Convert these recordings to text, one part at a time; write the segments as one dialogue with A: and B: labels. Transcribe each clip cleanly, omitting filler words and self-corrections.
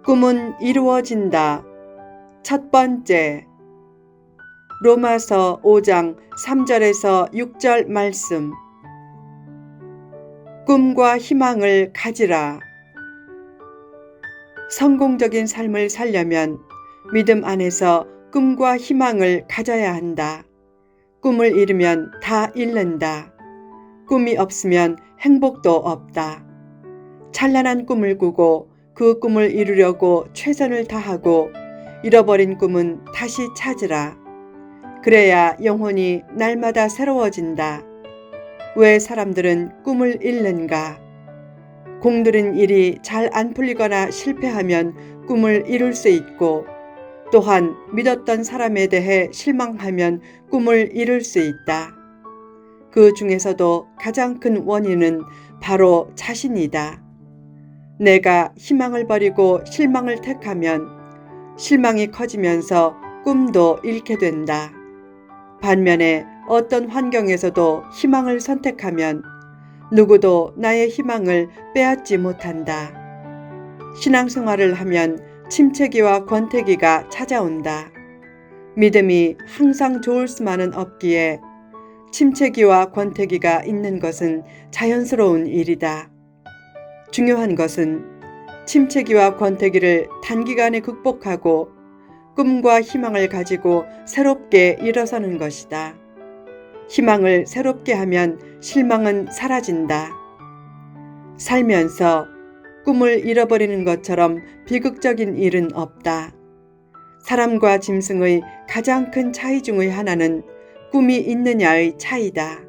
A: 꿈은 이루어진다. 첫 번째, 로마서 5장 3절에서 6절 말씀. 꿈과 희망을 가지라. 성공적인 삶을 살려면 믿음 안에서 꿈과 희망을 가져야 한다. 꿈을 잃으면 다 잃는다. 꿈이 없으면 행복도 없다. 찬란한 꿈을 꾸고 그 꿈을 이루려고 최선을 다하고 잃어버린 꿈은 다시 찾으라. 그래야 영혼이 날마다 새로워진다. 왜 사람들은 꿈을 잃는가? 공들인 일이 잘 안 풀리거나 실패하면 꿈을 이룰 수 있고, 또한 믿었던 사람에 대해 실망하면 꿈을 이룰 수 있다. 그 중에서도 가장 큰 원인은 바로 자신이다. 내가 희망을 버리고 실망을 택하면 실망이 커지면서 꿈도 잃게 된다. 반면에 어떤 환경에서도 희망을 선택하면 누구도 나의 희망을 빼앗지 못한다. 신앙생활을 하면 침체기와 권태기가 찾아온다. 믿음이 항상 좋을 수만은 없기에 침체기와 권태기가 있는 것은 자연스러운 일이다. 중요한 것은 침체기와 권태기를 단기간에 극복하고 꿈과 희망을 가지고 새롭게 일어서는 것이다. 희망을 새롭게 하면 실망은 사라진다. 살면서 꿈을 잃어버리는 것처럼 비극적인 일은 없다. 사람과 짐승의 가장 큰 차이 중의 하나는 꿈이 있느냐의 차이다.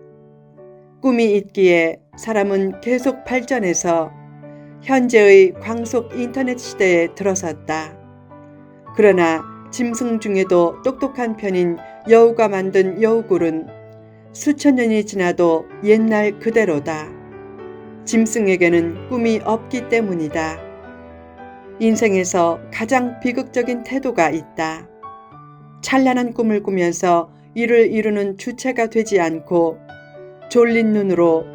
A: 꿈이 있기에 사람은 계속 발전해서 현재의 광속 인터넷 시대에 들어섰다. 그러나 짐승 중에도 똑똑한 편인 여우가 만든 여우굴은 수천 년이 지나도 옛날 그대로다. 짐승에게는 꿈이 없기 때문이다. 인생에서 가장 비극적인 태도가 있다. 찬란한 꿈을 꾸면서 이를 이루는 주체가 되지 않고 졸린 눈으로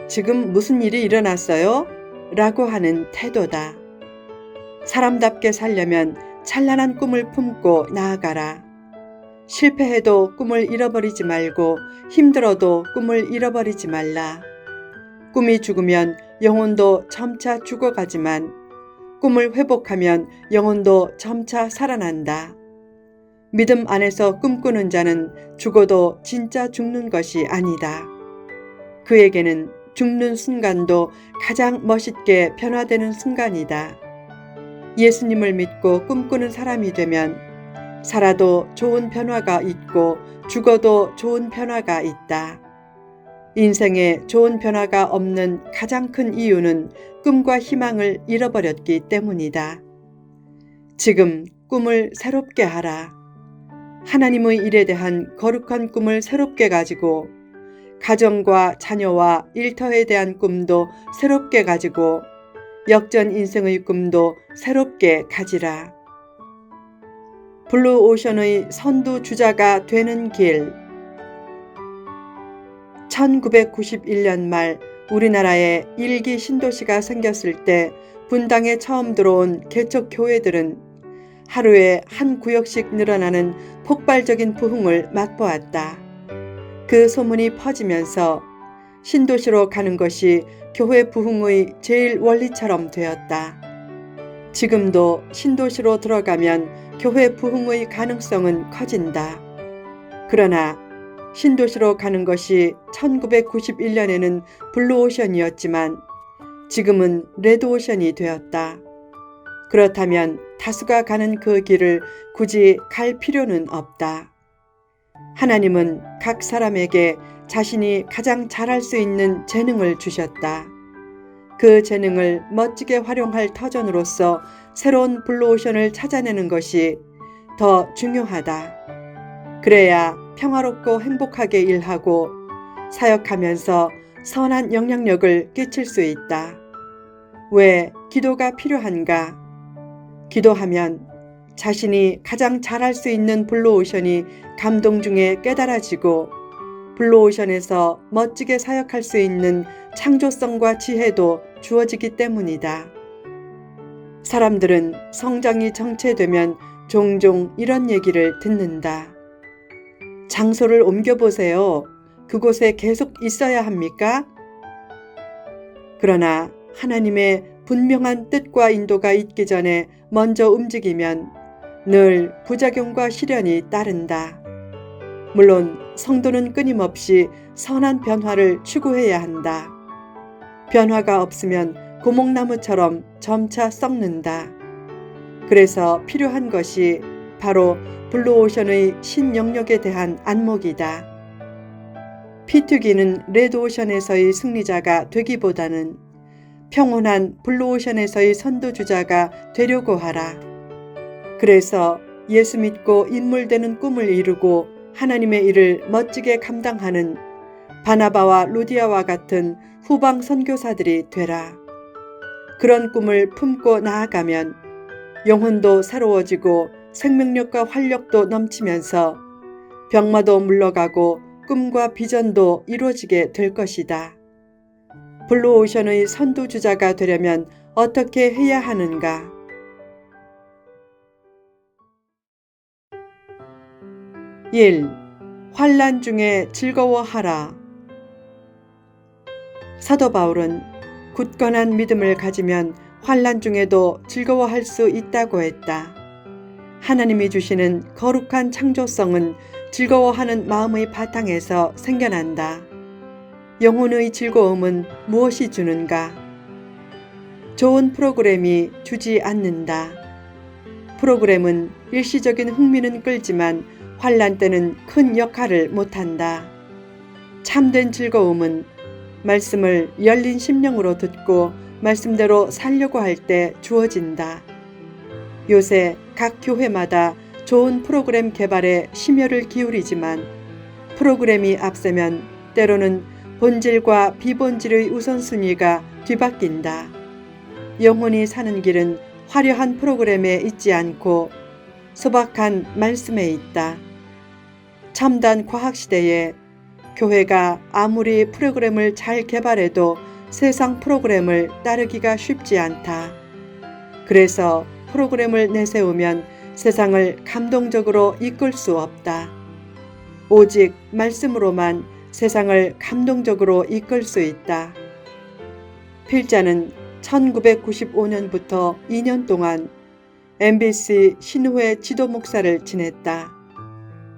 A: 지금 무슨 일이 일어났어요? 라고 하는 태도다. 사람답게 살려면 찬란한 꿈을 품고 나아가라. 실패해도 꿈을 잃어버리지 말고 힘들어도 꿈을 잃어버리지 말라. 꿈이 죽으면 영혼도 점차 죽어가지만 꿈을 회복하면 영혼도 점차 살아난다. 믿음 안에서 꿈꾸는 자는 죽어도 진짜 죽는 것이 아니다. 그에게는 죽는 순간도 가장 멋있게 변화되는 순간이다. 예수님을 믿고 꿈꾸는 사람이 되면 살아도 좋은 변화가 있고 죽어도 좋은 변화가 있다. 인생에 좋은 변화가 없는 가장 큰 이유는 꿈과 희망을 잃어버렸기 때문이다. 지금 꿈을 새롭게 하라. 하나님의 일에 대한 거룩한 꿈을 새롭게 가지고 가정과 자녀와 일터에 대한 꿈도 새롭게 가지고 역전 인생의 꿈도 새롭게 가지라. 블루오션의 선두주자가 되는 길. 1991년 말 우리나라에 일기 신도시가 생겼을 때 분당에 처음 들어온 개척 교회들은 하루에 한 구역씩 늘어나는 폭발적인 부흥을 맛보았다. 그 소문이 퍼지면서 신도시로 가는 것이 교회 부흥의 제일 원리처럼 되었다. 지금도 신도시로 들어가면 교회 부흥의 가능성은 커진다. 그러나 신도시로 가는 것이 1991년에는 블루오션이었지만 지금은 레드오션이 되었다. 그렇다면 다수가 가는 그 길을 굳이 갈 필요는 없다. 하나님은 각 사람에게 자신이 가장 잘할 수 있는 재능을 주셨다. 그 재능을 멋지게 활용할 터전으로서 새로운 블루오션을 찾아내는 것이 더 중요하다. 그래야 평화롭고 행복하게 일하고 사역하면서 선한 영향력을 끼칠 수 있다. 왜 기도가 필요한가? 기도하면 자신이 가장 잘할 수 있는 블루오션이 감동 중에 깨달아지고 블루오션에서 멋지게 사역할 수 있는 창조성과 지혜도 주어지기 때문이다. 사람들은 성장이 정체되면 종종 이런 얘기를 듣는다. 장소를 옮겨보세요. 그곳에 계속 있어야 합니까? 그러나 하나님의 분명한 뜻과 인도가 있기 전에 먼저 움직이면 늘 부작용과 시련이 따른다. 물론 성도는 끊임없이 선한 변화를 추구해야 한다. 변화가 없으면 고목나무처럼 점차 썩는다. 그래서 필요한 것이 바로 블루오션의 신영역에 대한 안목이다. P2기는 레드오션에서의 승리자가 되기보다는 평온한 블루오션에서의 선도주자가 되려고 하라. 그래서 예수 믿고 인물되는 꿈을 이루고 하나님의 일을 멋지게 감당하는 바나바와 루디아와 같은 후방 선교사들이 되라. 그런 꿈을 품고 나아가면 영혼도 새로워지고 생명력과 활력도 넘치면서 병마도 물러가고 꿈과 비전도 이루어지게 될 것이다. 블루오션의 선두주자가 되려면 어떻게 해야 하는가? 1. 환난 중에 즐거워하라. 사도 바울은 굳건한 믿음을 가지면 환난 중에도 즐거워할 수 있다고 했다. 하나님이 주시는 거룩한 창조성은 즐거워하는 마음의 바탕에서 생겨난다. 영혼의 즐거움은 무엇이 주는가? 좋은 프로그램이 주지 않는다. 프로그램은 일시적인 흥미는 끌지만 환난 때는 큰 역할을 못한다. 참된 즐거움은 말씀을 열린 심령으로 듣고 말씀대로 살려고 할 때 주어진다. 요새 각 교회마다 좋은 프로그램 개발에 심혈을 기울이지만 프로그램이 앞서면 때로는 본질과 비본질의 우선순위가 뒤바뀐다. 영혼이 사는 길은 화려한 프로그램에 있지 않고 소박한 말씀에 있다. 첨단 과학시대에 교회가 아무리 프로그램을 잘 개발해도 세상 프로그램을 따르기가 쉽지 않다. 그래서 프로그램을 내세우면 세상을 감동적으로 이끌 수 없다. 오직 말씀으로만 세상을 감동적으로 이끌 수 있다. 필자는 1995년부터 2년 동안 MBC 신후회 지도 목사를 지냈다.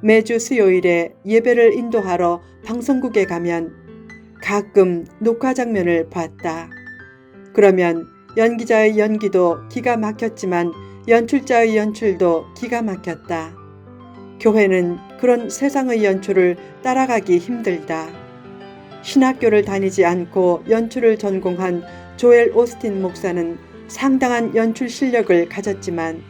A: 매주 수요일에 예배를 인도하러 방송국에 가면 가끔 녹화 장면을 봤다. 그러면 연기자의 연기도 기가 막혔지만 연출자의 연출도 기가 막혔다. 교회는 그런 세상의 연출을 따라가기 힘들다. 신학교를 다니지 않고 연출을 전공한 조엘 오스틴 목사는 상당한 연출 실력을 가졌지만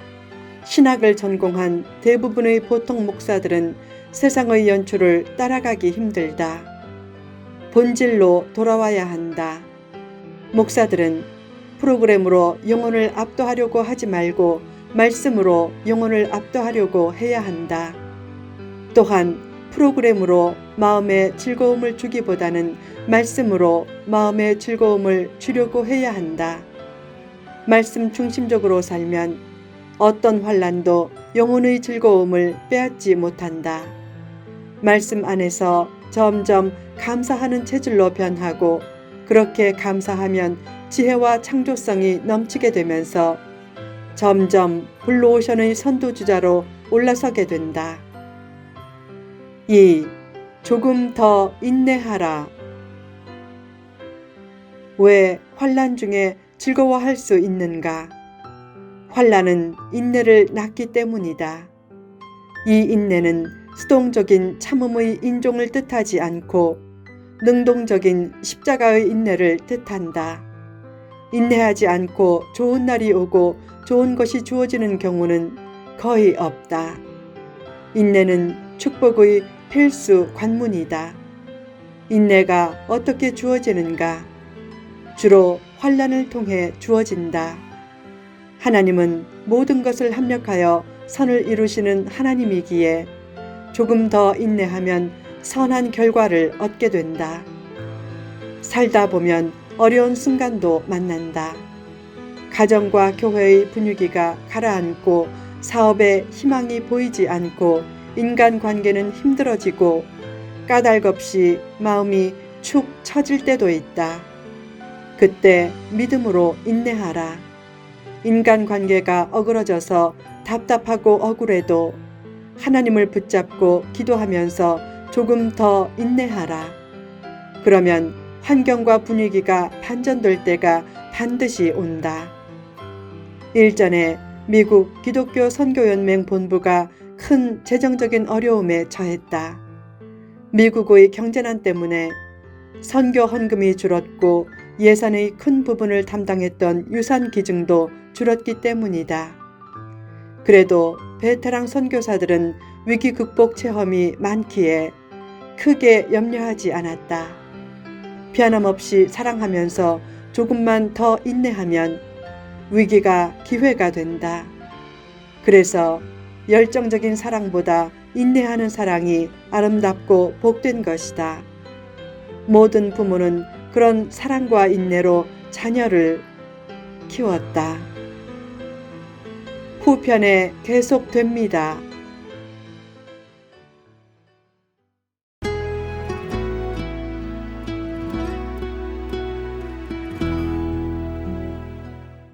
A: 신학을 전공한 대부분의 보통 목사들은 세상의 연출을 따라가기 힘들다. 본질로 돌아와야 한다. 목사들은 프로그램으로 영혼을 압도하려고 하지 말고 말씀으로 영혼을 압도하려고 해야 한다. 또한 프로그램으로 마음의 즐거움을 주기보다는 말씀으로 마음의 즐거움을 주려고 해야 한다. 말씀 중심적으로 살면 어떤 환난도 영혼의 즐거움을 빼앗지 못한다. 말씀 안에서 점점 감사하는 체질로 변하고 그렇게 감사하면 지혜와 창조성이 넘치게 되면서 점점 블루오션의 선두주자로 올라서게 된다. 2. 조금 더 인내하라. 왜 환난 중에 즐거워할 수 있는가? 환난은 인내를 낳기 때문이다. 이 인내는 수동적인 참음의 인종을 뜻하지 않고 능동적인 십자가의 인내를 뜻한다. 인내하지 않고 좋은 날이 오고 좋은 것이 주어지는 경우는 거의 없다. 인내는 축복의 필수 관문이다. 인내가 어떻게 주어지는가? 주로 환난을 통해 주어진다. 하나님은 모든 것을 합력하여 선을 이루시는 하나님이기에 조금 더 인내하면 선한 결과를 얻게 된다. 살다 보면 어려운 순간도 만난다. 가정과 교회의 분위기가 가라앉고 사업에 희망이 보이지 않고 인간관계는 힘들어지고 까닭없이 마음이 축 처질 때도 있다. 그때 믿음으로 인내하라. 인간관계가 어그러져서 답답하고 억울해도 하나님을 붙잡고 기도하면서 조금 더 인내하라. 그러면 환경과 분위기가 반전될 때가 반드시 온다. 일전에 미국 기독교 선교연맹 본부가 큰 재정적인 어려움에 처했다. 미국의 경제난 때문에 선교 헌금이 줄었고 예산의 큰 부분을 담당했던 유산 기증도 줄었기 때문이다. 그래도 베테랑 선교사들은 위기 극복 체험이 많기에 크게 염려하지 않았다. 변함없이 사랑하면서 조금만 더 인내하면 위기가 기회가 된다. 그래서 열정적인 사랑보다 인내하는 사랑이 아름답고 복된 것이다. 모든 부모는 그런 사랑과 인내로 자녀를 키웠다. 후편에 계속됩니다.